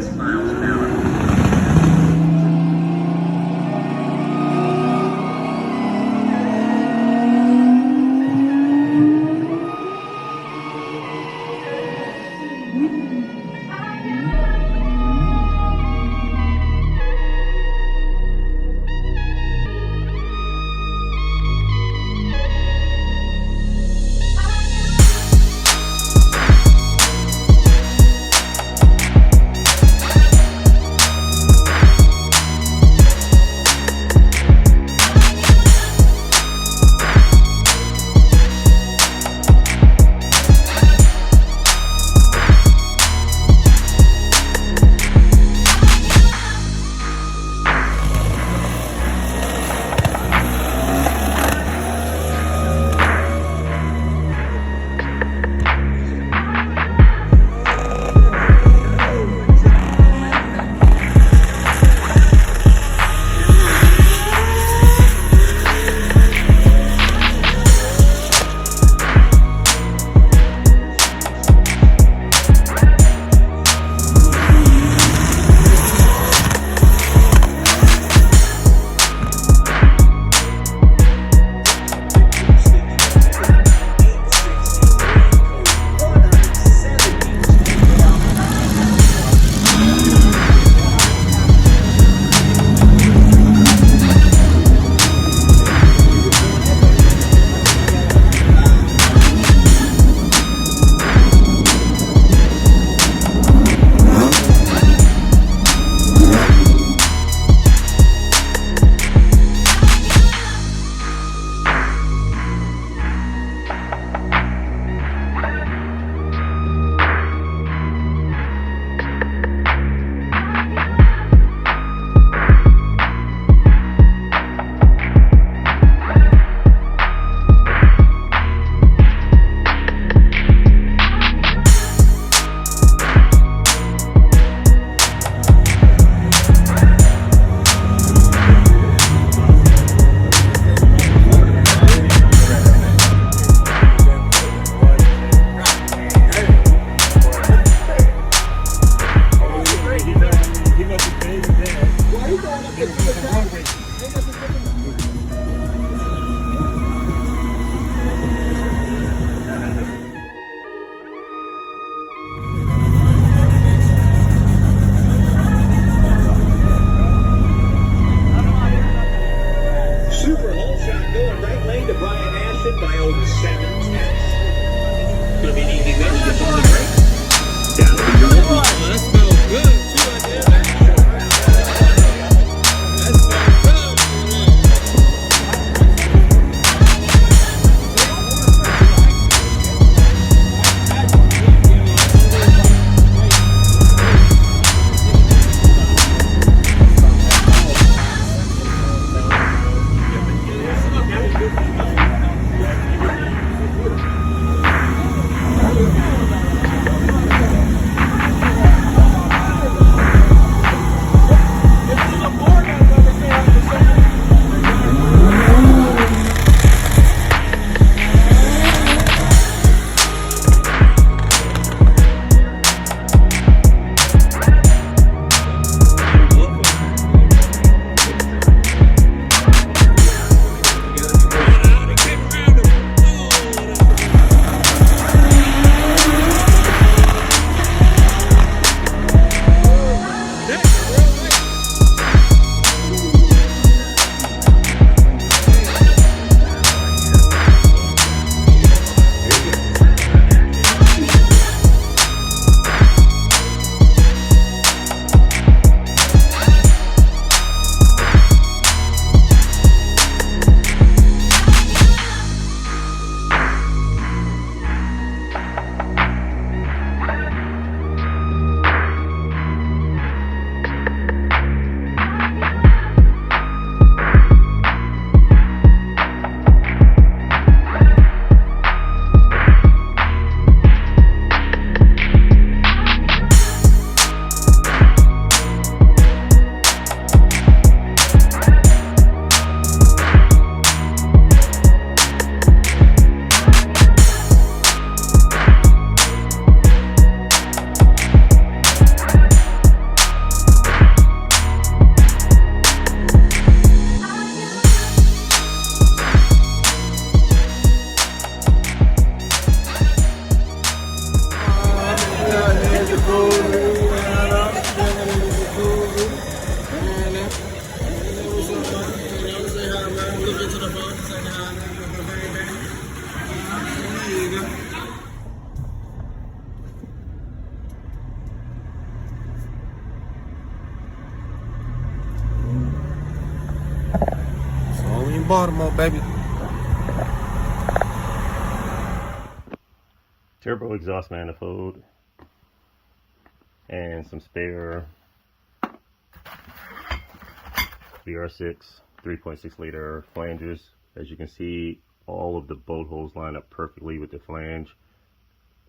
6 miles an hour. Baltimore, baby. Turbo exhaust manifold and some spare VR6 3.6 liter flanges. As you can see, all of the bolt holes line up perfectly with the flange.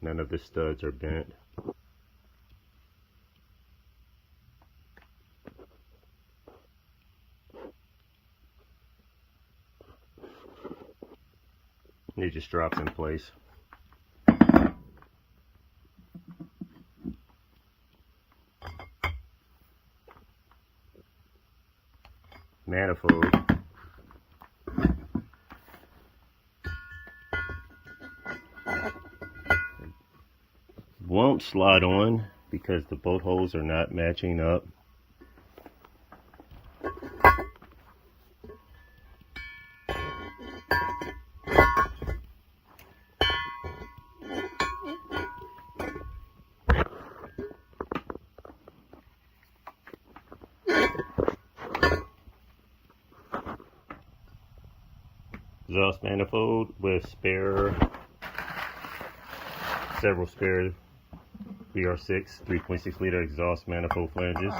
None of the studs are bent. It just drops in place. Manifold. Won't slide on because the bolt holes are not matching up. Exhaust manifold with several spare VR6 3.6 liter exhaust manifold flanges.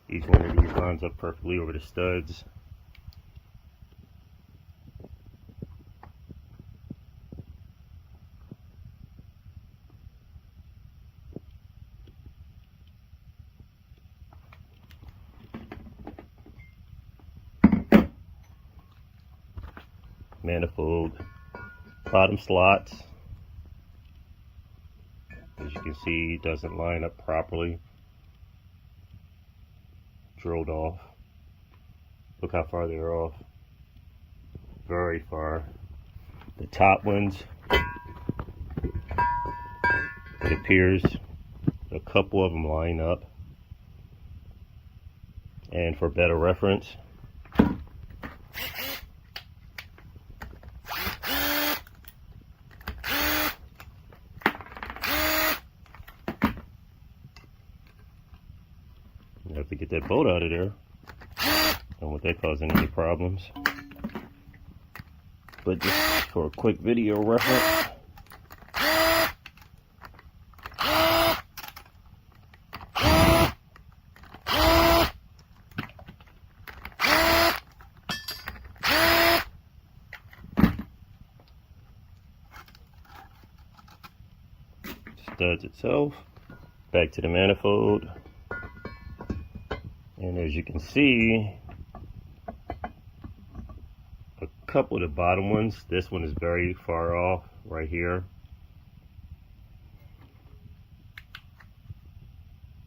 Each one of these lines up perfectly over the studs. Manifold bottom slots, as you can see, doesn't line up properly. Drilled off. Look how far they're off. Very far. The top ones, it appears a couple of them line up. And for better reference, you have to get that bolt out of there. Don't want that causing any problems. But just for a quick video reference, studs itself, back to the manifold. And as you can see, a couple of the bottom ones, this one is very far off right here.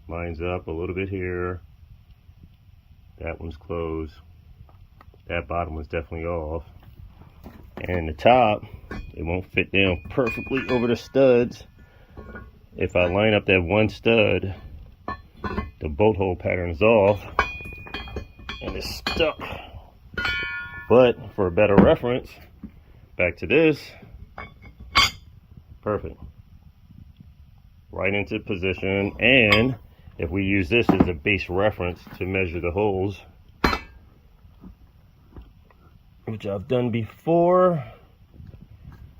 Lines up a little bit here. That one's closed. That bottom one's definitely off. And the top, it won't fit down perfectly over the studs. If I line up that one stud, the bolt hole pattern is off and it's stuck. But for a better reference, back to this, perfect. Right into position. And if we use this as a base reference to measure the holes, which I've done before,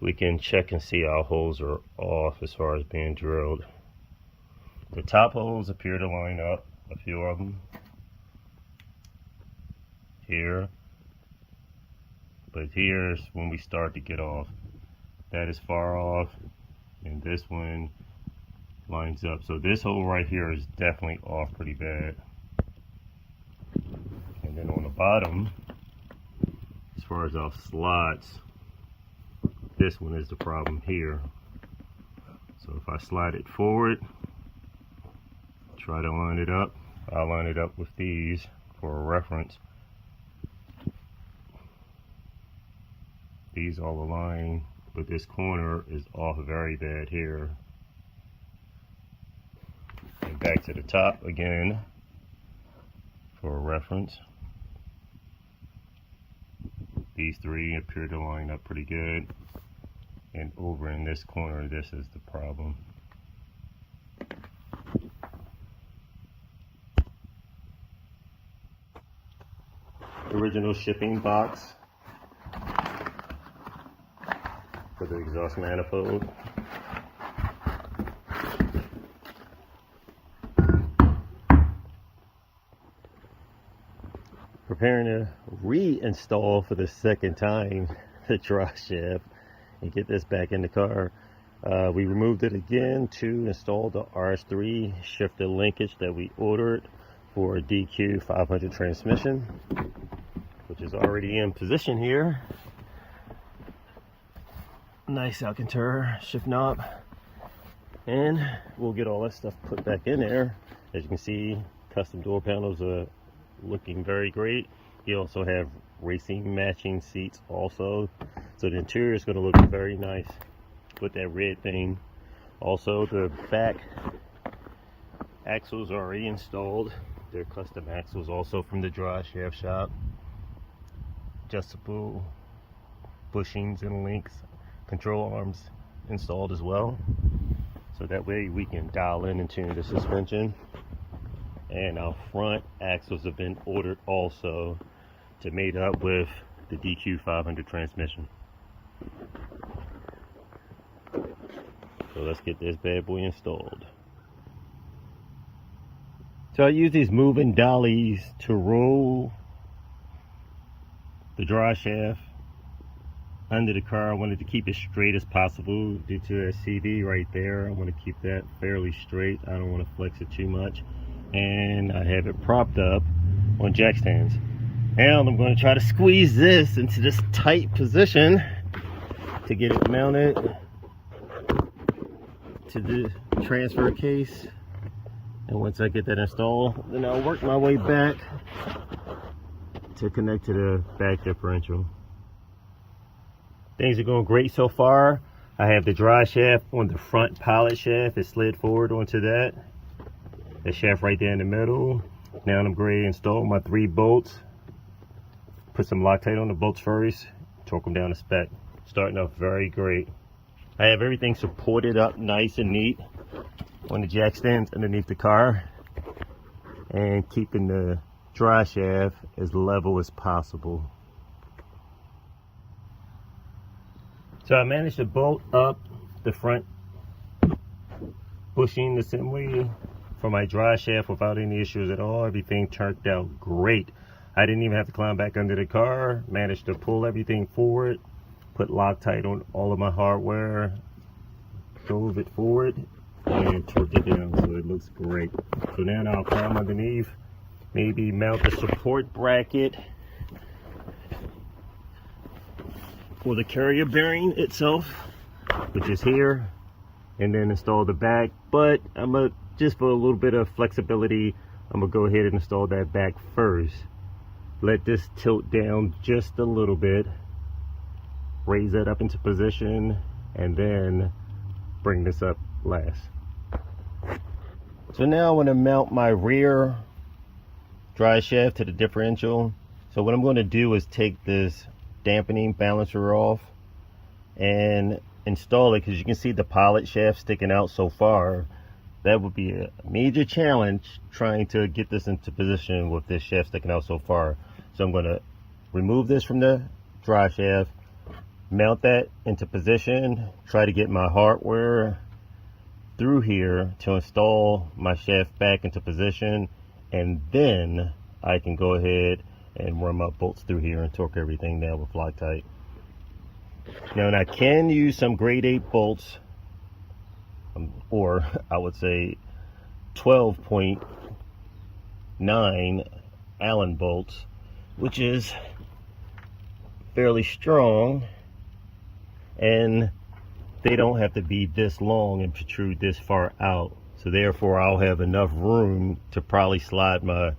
we can check and see our holes are off as far as being drilled. The top holes appear to line up, a few of them here, but here's when we start to get off. That is far off, and this one lines up. So this hole right here is definitely off pretty bad. And then on the bottom, as far as our slots, this one is the problem here. So if I slide it forward, try to line it up, I'll line it up with these for a reference. These all align, but this corner is off very bad here. And back to the top again for a reference. These three appear to line up pretty good. And over in this corner, this is the problem. original shipping box for the exhaust manifold. Preparing to reinstall for the second time the drive shaft and get this back in the car. We removed it again to install the RS3 shifter linkage that we ordered for a DQ 500 transmission, which is already in position here. Nice Alcantara shift knob, and we'll get all that stuff put back in there. As you can see, custom door panels are looking very great. You also have racing matching seats also, so the interior is going to look very nice with that red thing. Also, the back axles are already installed. They're custom axles also from the drive shaft shop. Adjustable bushings and links, control arms installed as well, so that way we can dial in and tune the suspension. And our front axles have been ordered also to mate up with the DQ 500 transmission. So let's get this bad boy installed. So I use these moving dollies to roll the drive shaft under the car. I wanted to keep it straight as possible due to that CV right there. I want to keep that fairly straight. I don't want to flex it too much. And I have it propped up on jack stands. Now I'm going to try to squeeze this into this tight position to get it mounted to the transfer case. And once I get that installed, then I'll work my way back to connect to the back differential. Things are going great so far. I have the drive shaft on the front pilot shaft. It slid forward onto that. The shaft right there in the middle. Now I'm going to install my 3 bolts. Put some Loctite on the bolts first. Torque them down to spec. Starting off very great. I have everything supported up nice and neat on the jack stands underneath the car, and keeping the drive shaft as level as possible. So I managed to bolt up the front bushing assembly for my drive shaft without any issues at all. Everything turned out great. I didn't even have to climb back under the car. Managed to pull everything forward, put Loctite on all of my hardware, drove it forward, and torqued it down so it looks great. So now I'll climb underneath, maybe mount the support bracket for the carrier bearing itself, which is here, and then install the back. But just for a little bit of flexibility, I'm gonna go ahead and install that back first. Let this tilt down just a little bit, raise that up into position, and then bring this up last. So now I want to mount my rear drive shaft to the differential. So what I'm going to do is take this dampening balancer off and install it, because you can see the pilot shaft sticking out so far. That would be a major challenge trying to get this into position with this shaft sticking out so far. So I'm going to remove this from the drive shaft, mount that into position, try to get my hardware through here to install my shaft back into position, and then I can go ahead and run my bolts through here and torque everything down with Loctite. Now, and I can use some grade 8 bolts, or I would say 12.9 Allen bolts, which is fairly strong, and they don't have to be this long and protrude this far out. So therefore I'll have enough room to probably slide my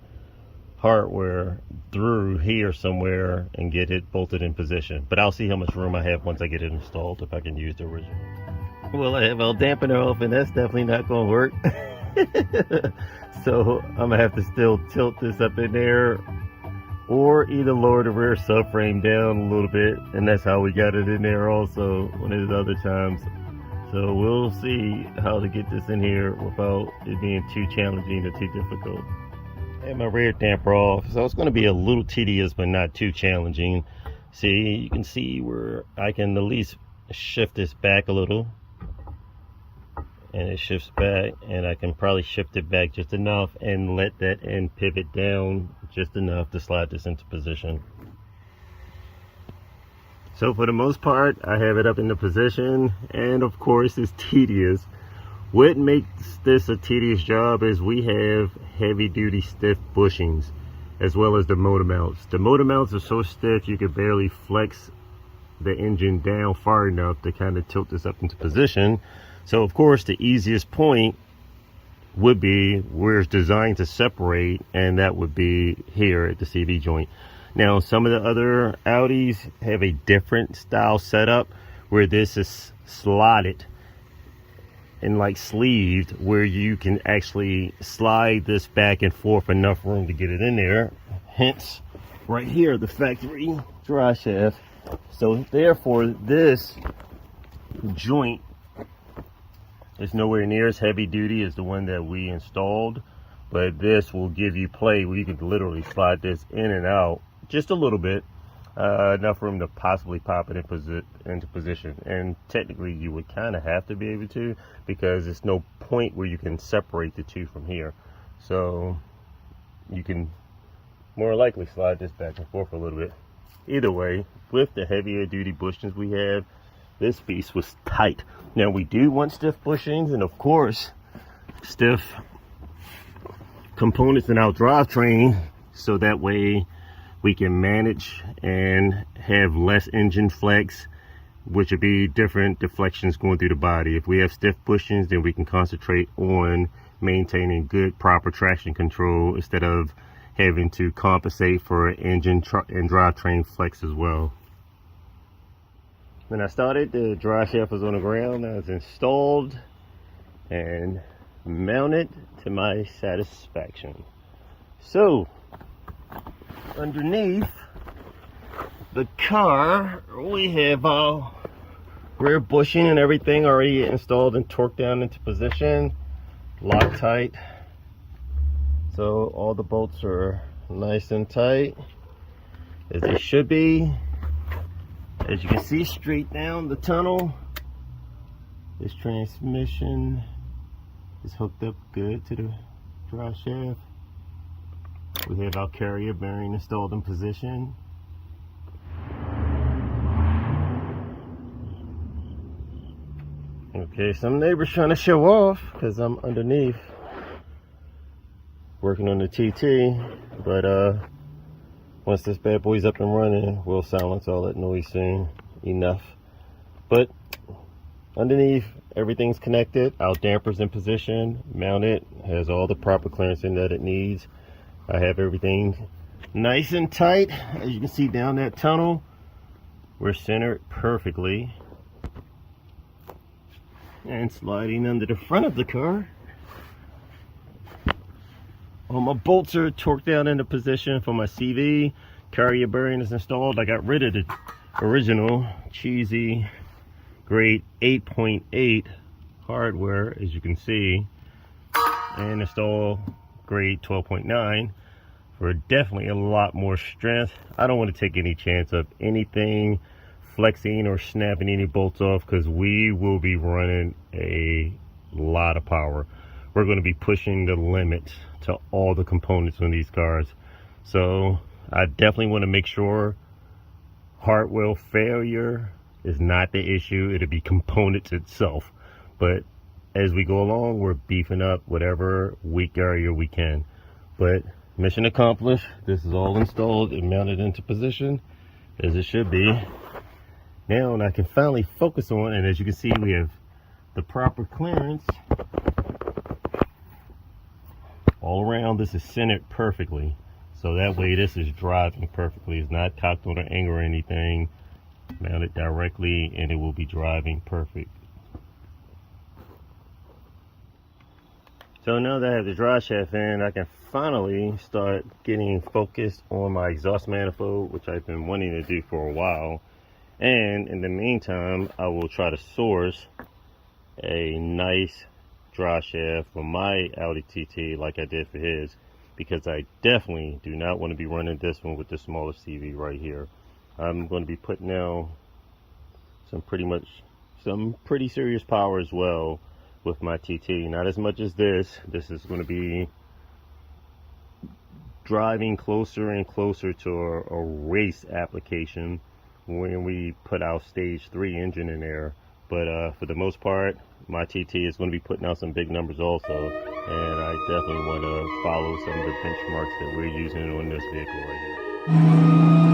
hardware through here somewhere and get it bolted in position. But I'll see how much room I have once I get it installed, if I can use the original. Well, I have a dampener off, and that's definitely not going to work. So I'm gonna have to still tilt this up in there, or either lower the rear subframe down a little bit, and that's how we got it in there also one of the other times. So we'll see how to get this in here without it being too challenging or too difficult. and my rear damper off. So it's going to be a little tedious, but not too challenging. See, you can see where I can at least shift this back a little. And it shifts back, and I can probably shift it back just enough and let that end pivot down just enough to slide this into position. So for the most part, I have it up into position, and of course it's tedious. What makes this a tedious job is we have heavy duty stiff bushings as well as the motor mounts. The motor mounts are so stiff you could barely flex the engine down far enough to kind of tilt this up into position. So of course the easiest point would be where it's designed to separate, and that would be here at the CV joint. Now some of the other Audis have a different style setup where this is slotted and like sleeved, where you can actually slide this back and forth enough room to get it in there. Hence right here the factory drive shaft. So therefore this joint is nowhere near as heavy duty as the one that we installed, but this will give you play where you can literally slide this in and out just a little bit, enough room to possibly pop it into position. And technically you would kind of have to be able to, because there's no point where you can separate the two from here. So you can more likely slide this back and forth a little bit. Either way, with the heavier duty bushings we have, this piece was tight. Now we do want stiff bushings and of course stiff components in our drivetrain, so that way we can manage and have less engine flex, which would be different deflections going through the body. If we have stiff bushings, then we can concentrate on maintaining good proper traction control instead of having to compensate for engine and drivetrain flex as well. When I started, the drive shaft was on the ground. Now it's installed and mounted to my satisfaction. So underneath the car, we have our rear bushing and everything already installed and torqued down into position, Loctite. So all the bolts are nice and tight as they should be. As you can see, straight down the tunnel, this transmission is hooked up good to the drive shaft. We have our carrier bearing installed in position. Okay, some neighbors trying to show off because I'm underneath working on the TT, but once this bad boy's up and running, we'll silence all that noise soon enough. But underneath, everything's connected. Our damper's in position, mounted, has all the proper clearancing that it needs. I have everything nice and tight. As you can see down that tunnel, we're centered perfectly. And sliding under the front of the car, all my bolts are torqued down into position for my CV. Carrier bearing is installed. I got rid of the original cheesy grade 8.8 hardware, as you can see, and install grade 12.9 for definitely a lot more strength. I don't want to take any chance of anything flexing or snapping any bolts off, because we will be running a lot of power. We're going to be pushing the limits to all the components on these cars. So I definitely want to make sure hardware failure is not the issue. It'll be components itself. But as we go along, we're beefing up whatever weak area we can. But mission accomplished. This is all installed and mounted into position as it should be. Now I can finally focus on, and as you can see, we have the proper clearance all around. This is centered perfectly, so that way this is driving perfectly. It's not cocked on an angle or anything. Mount it directly and it will be driving perfect. So now that I have the drive shaft in, I can finally start getting focused on my exhaust manifold, which I've been wanting to do for a while. And in the meantime, I will try to source a nice drive shaft for my Audi TT like I did for his. because I definitely do not want to be running this one with the smaller CV right here. I'm going to be putting down some pretty serious power as well with my TT. Not as much as this. This is going to be driving closer and closer to a race application when we put our stage 3 engine in there. But for the most part, my TT is going to be putting out some big numbers also, and I definitely want to follow some of the benchmarks that we're using on this vehicle right here.